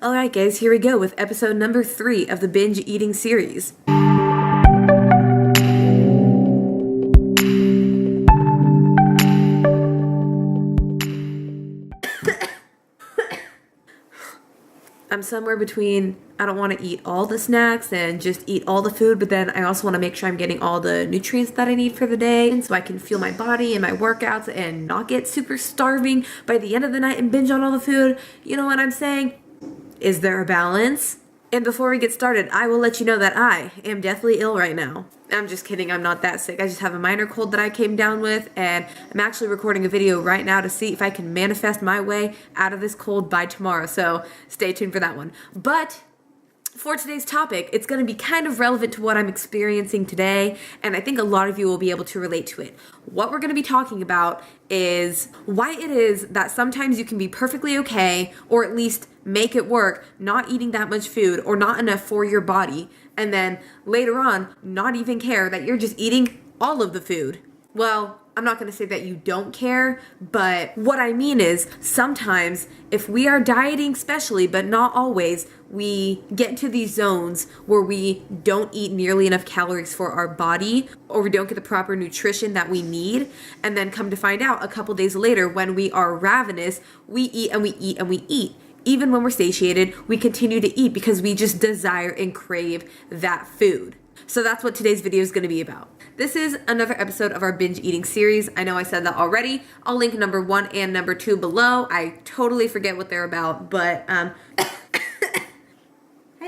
Alright guys, here we go with episode number 3 of the binge eating series. I'm somewhere between I don't want to eat all the snacks and just eat all the food, but then I also want to make sure I'm getting all the nutrients that I need for the day, and so I can fuel my body and my workouts and not get super starving by the end of the night and binge on all the food. You know what I'm saying? Is there a balance? And before we get started, I will let you know that I am deathly ill right now. I'm just kidding, I'm not that sick. I just have a minor cold that I came down with, and I'm actually recording a video right now to see if I can manifest my way out of this cold by tomorrow, so stay tuned for that one. But for today's topic, it's going to be kind of relevant to what I'm experiencing today, and I think a lot of you will be able to relate to it. What we're going to be talking about is why it is that sometimes you can be perfectly okay, or at least make it work, not eating that much food or not enough for your body, and then later on, not even care that you're just eating all of the food. Well, I'm not going to say that you don't care, but what I mean is sometimes if we are dieting especially, but not always, we get into these zones where we don't eat nearly enough calories for our body, or we don't get the proper nutrition that we need, and then come to find out a couple days later when we are ravenous, we eat and we eat and we eat. Even when we're satiated, we continue to eat because we just desire and crave that food. So that's what today's video is going to be about. This is another episode of our binge eating series. I know I said that already. I'll link number 1 and number 2 below. I totally forget what they're about, but hi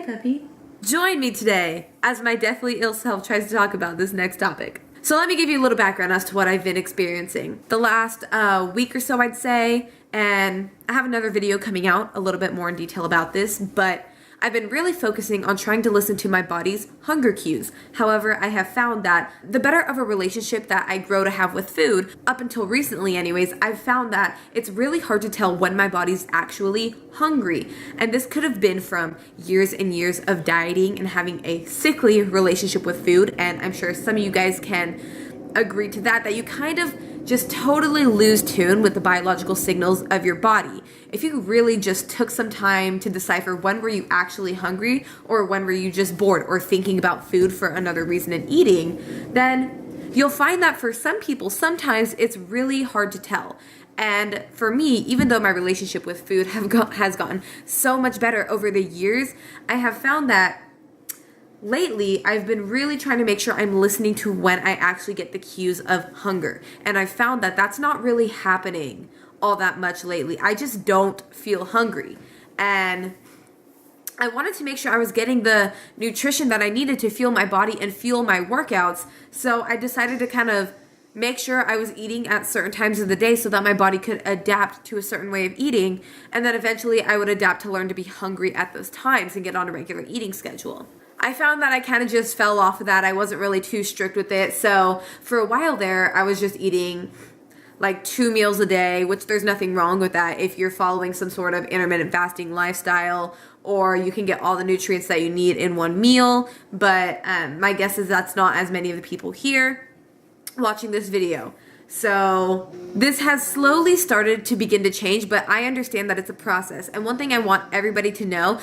puppy. Join me today as my deathly ill self tries to talk about this next topic. So let me give you a little background as to what I've been experiencing the last week or so, I'd say, and I have another video coming out a little bit more in detail about this, but I've been really focusing on trying to listen to my body's hunger cues. However, I have found that the better of a relationship that I grow to have with food, up until recently anyways, I've found that it's really hard to tell when my body's actually hungry. And this could have been from years and years of dieting and having a sickly relationship with food. And I'm sure some of you guys can agree to that you kind of just totally lose tune with the biological signals of your body. If you really just took some time to decipher when were you actually hungry or when were you just bored or thinking about food for another reason and eating, then you'll find that for some people, sometimes it's really hard to tell. And for me, even though my relationship with food has gotten so much better over the years, I have found that lately, I've been really trying to make sure I'm listening to when I actually get the cues of hunger. And I've found that that's not really happening all that much lately. I just don't feel hungry. And I wanted to make sure I was getting the nutrition that I needed to fuel my body and fuel my workouts. So I decided to kind of make sure I was eating at certain times of the day so that my body could adapt to a certain way of eating. And then eventually I would adapt to learn to be hungry at those times and get on a regular eating schedule. I found that I kind of just fell off of that. I wasn't really too strict with it. So for a while there, I was just eating like 2 meals a day, which there's nothing wrong with that if you're following some sort of intermittent fasting lifestyle, or you can get all the nutrients that you need in one meal. But my guess is that's not as many of the people here watching this video. So this has slowly started to begin to change, but I understand that it's a process. And one thing I want everybody to know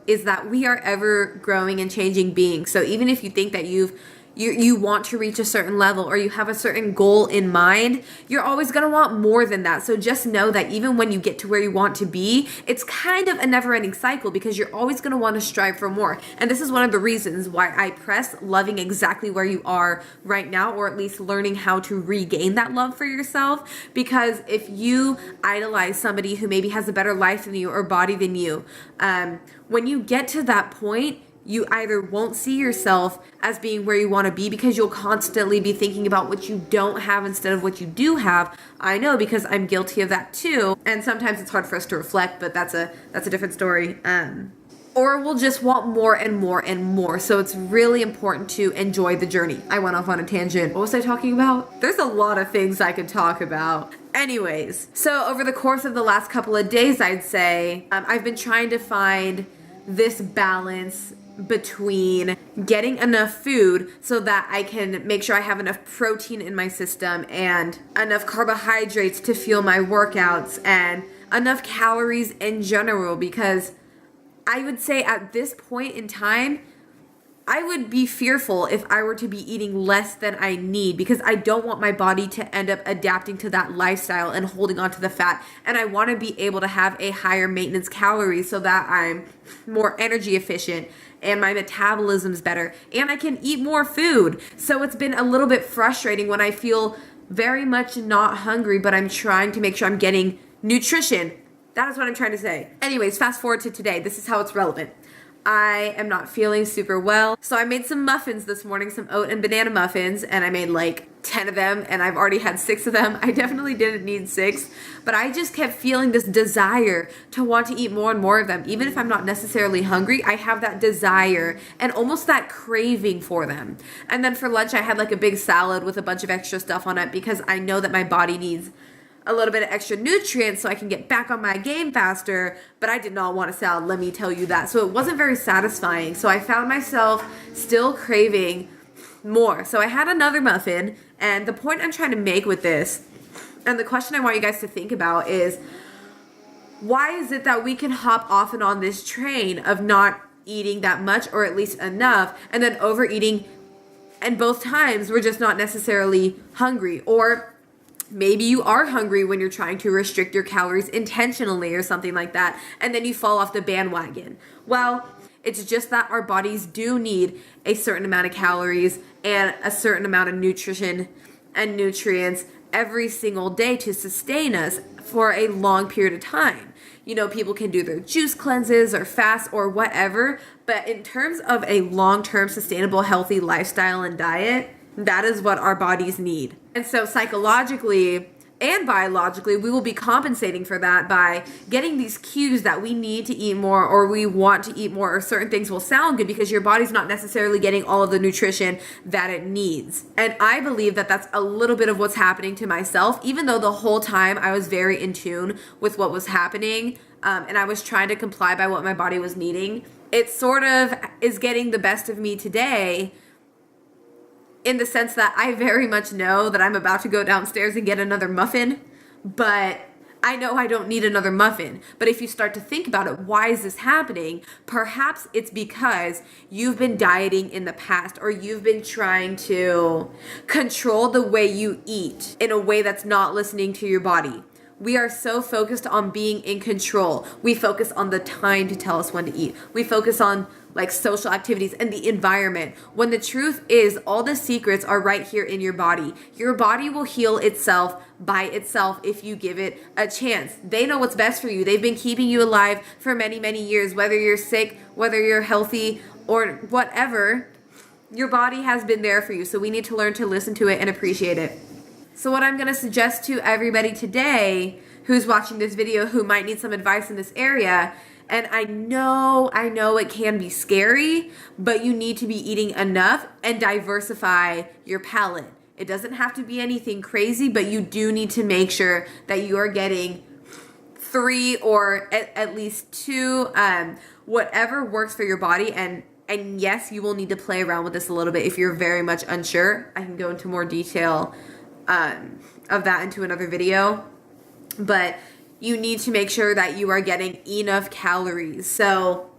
is that we are ever growing and changing beings. So even if you think that you want to reach a certain level or you have a certain goal in mind, you're always going to want more than that. So just know that even when you get to where you want to be, it's kind of a never-ending cycle because you're always going to want to strive for more. And this is one of the reasons why I press loving exactly where you are right now, or at least learning how to regain that love for yourself. Because if you idolize somebody who maybe has a better life than you or body than you, when you get to that point, you either won't see yourself as being where you want to be because you'll constantly be thinking about what you don't have instead of what you do have. I know because I'm guilty of that too. And sometimes it's hard for us to reflect, but that's a different story. Or we'll just want more and more and more. So it's really important to enjoy the journey. I went off on a tangent. What was I talking about? There's a lot of things I could talk about. Anyways, so over the course of the last couple of days, I'd say, I've been trying to find this balance between getting enough food so that I can make sure I have enough protein in my system and enough carbohydrates to fuel my workouts and enough calories in general, because I would say at this point in time, I would be fearful if I were to be eating less than I need, because I don't want my body to end up adapting to that lifestyle and holding on to the fat. And I want to be able to have a higher maintenance calories so that I'm more energy efficient and my metabolism's better and I can eat more food. So it's been a little bit frustrating when I feel very much not hungry, but I'm trying to make sure I'm getting nutrition. That is what I'm trying to say. Anyways, fast forward to today. This is how it's relevant. I am not feeling super well. So I made some muffins this morning, some oat and banana muffins, and I made like 10 of them, and I've already had 6 of them. I definitely didn't need 6, but I just kept feeling this desire to want to eat more and more of them. Even if I'm not necessarily hungry, I have that desire and almost that craving for them. And then for lunch, I had like a big salad with a bunch of extra stuff on it because I know that my body needs a little bit of extra nutrients so I can get back on my game faster, but I did not want a salad, let me tell you that. So it wasn't very satisfying. So I found myself still craving more. So I had another muffin, and the point I'm trying to make with this, and the question I want you guys to think about is, why is it that we can hop off and on this train of not eating that much, or at least enough, and then overeating, and both times we're just not necessarily hungry? Or maybe you are hungry when you're trying to restrict your calories intentionally or something like that, and then you fall off the bandwagon. Well, it's just that our bodies do need a certain amount of calories and a certain amount of nutrition and nutrients every single day to sustain us for a long period of time. You know, people can do their juice cleanses or fast or whatever, but in terms of a long-term sustainable healthy lifestyle and diet, that is what our bodies need. And so psychologically and biologically, we will be compensating for that by getting these cues that we need to eat more, or we want to eat more, or certain things will sound good because your body's not necessarily getting all of the nutrition that it needs. And I believe that that's a little bit of what's happening to myself, even though the whole time I was very in tune with what was happening, and I was trying to comply by what my body was needing. It sort of is getting the best of me today, in the sense that I very much know that I'm about to go downstairs and get another muffin, but I know I don't need another muffin. But if you start to think about it, why is this happening? Perhaps it's because you've been dieting in the past, or you've been trying to control the way you eat in a way that's not listening to your body. We are so focused on being in control. We focus on the time to tell us when to eat. We focus on like social activities and the environment, when the truth is all the secrets are right here in your body. Your body will heal itself by itself if you give it a chance. They know what's best for you. They've been keeping you alive for many, many years. Whether you're sick, whether you're healthy, or whatever, your body has been there for you. So we need to learn to listen to it and appreciate it. So what I'm going to suggest to everybody today who's watching this video who might need some advice in this area, and I know it can be scary, but you need to be eating enough and diversify your palate. It doesn't have to be anything crazy, but you do need to make sure that you are getting 3 or at least 2, whatever works for your body. And yes, you will need to play around with this a little bit if you're very much unsure. I can go into more detail of that into another video, but you need to make sure that you are getting enough calories. So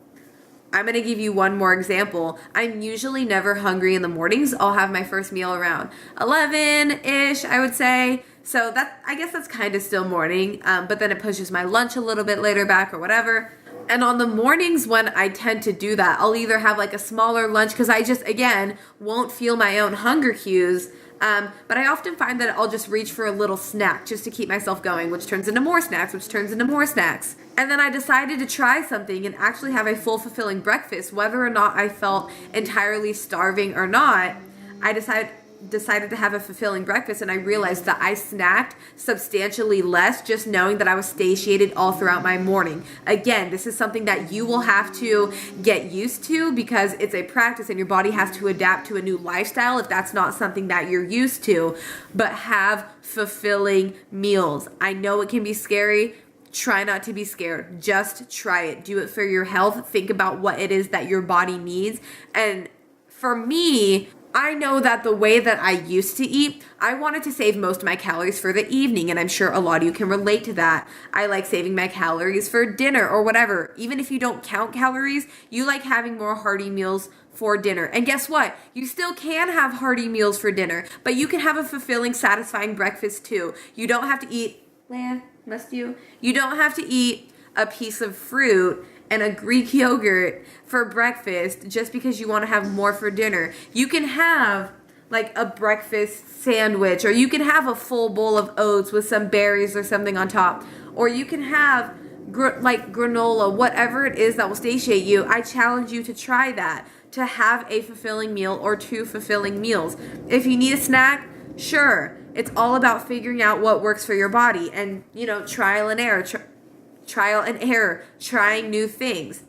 I'm going to give you one more example. I'm usually never hungry in the mornings. I'll have my first meal around 11-ish, I would say. So I guess that's kind of still morning, but then it pushes my lunch a little bit later back or whatever. And on the mornings when I tend to do that, I'll either have like a smaller lunch because I just, again, won't feel my own hunger cues. But I often find that I'll just reach for a little snack just to keep myself going, which turns into more snacks, which turns into more snacks. And then I decided to try something and actually have a full, fulfilling breakfast. Whether or not I felt entirely starving or not, I decided to have a fulfilling breakfast, and I realized that I snacked substantially less just knowing that I was satiated all throughout my morning. Again, this is something that you will have to get used to because it's a practice and your body has to adapt to a new lifestyle if that's not something that you're used to. But have fulfilling meals. I know it can be scary. Try not to be scared. Just try it. Do it for your health. Think about what it is that your body needs. And for me, I know that the way that I used to eat, I wanted to save most of my calories for the evening, and I'm sure a lot of you can relate to that. I like saving my calories for dinner or whatever. Even if you don't count calories, you like having more hearty meals for dinner. And guess what? You still can have hearty meals for dinner, but you can have a fulfilling, satisfying breakfast too. You don't have to eat, Leah, must you? You don't have to eat a piece of fruit and a Greek yogurt for breakfast just because you want to have more for dinner. You can have like a breakfast sandwich, or you can have a full bowl of oats with some berries or something on top, or you can have like granola, whatever it is that will satiate you. I challenge you to try that, to have a fulfilling meal or 2 fulfilling meals. If you need a snack, sure. It's all about figuring out what works for your body and, trial and error, trying new things.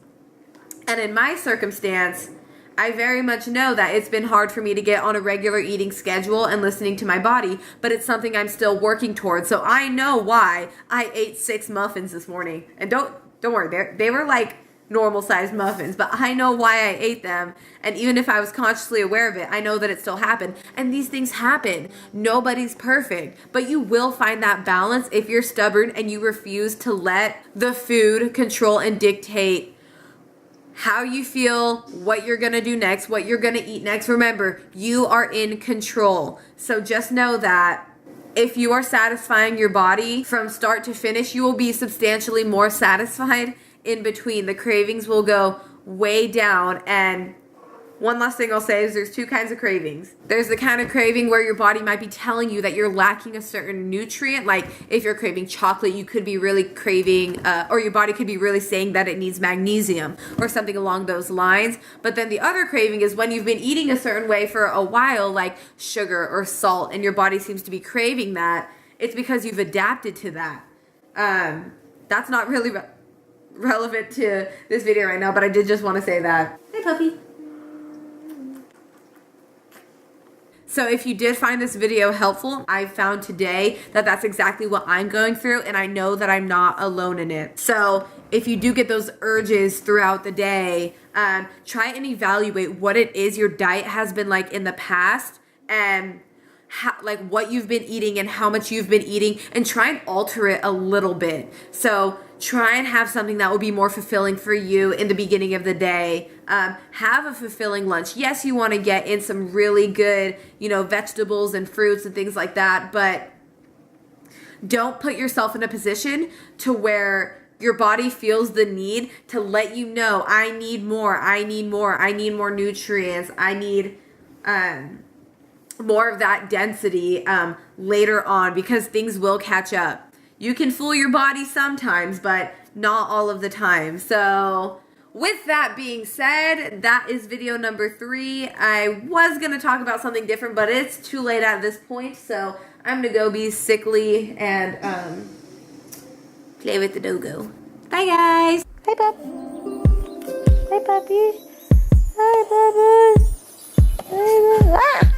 And in my circumstance, I very much know that it's been hard for me to get on a regular eating schedule and listening to my body, but it's something I'm still working towards. So I know why I ate 6 muffins this morning. And don't worry, they were like normal sized muffins, but I know why I ate them. And even if I was consciously aware of it, I know that it still happened. And these things happen. Nobody's perfect, but you will find that balance if you're stubborn and you refuse to let the food control and dictate how you feel, what you're gonna do next, what you're gonna eat next. Remember, you are in control. So just know that if you are satisfying your body from start to finish, you will be substantially more satisfied in between. The cravings will go way down. And one last thing I'll say is there's 2 kinds of cravings. There's the kind of craving where your body might be telling you that you're lacking a certain nutrient. Like if you're craving chocolate, you could be really craving, or your body could be really saying that it needs magnesium or something along those lines. But then the other craving is when you've been eating a certain way for a while, like sugar or salt, and your body seems to be craving that. It's because you've adapted to that. That's not really relevant to this video right now, but I did just want to say that. Hey, puppy. So if you did find this video helpful, I found today that that's exactly what I'm going through, and I know that I'm not alone in it. So if you do get those urges throughout the day, try and evaluate what it is your diet has been like in the past, and like what you've been eating and how much you've been eating, and try and alter it a little bit. So try and have something that will be more fulfilling for you in the beginning of the day. Have a fulfilling lunch. Yes, you want to get in some really good, vegetables and fruits and things like that, but don't put yourself in a position to where your body feels the need to let you know, I need more, I need more, I need more nutrients, I need more of that density later on, because things will catch up. You can fool your body sometimes, but not all of the time. So with that being said, that is video number 3. I was going to talk about something different, but it's too late at this point. So I'm going to go be sickly and play with the doggo. Bye, guys. Hi, pup. Hi, puppy. Hi, Bubba. Hi, Bubba.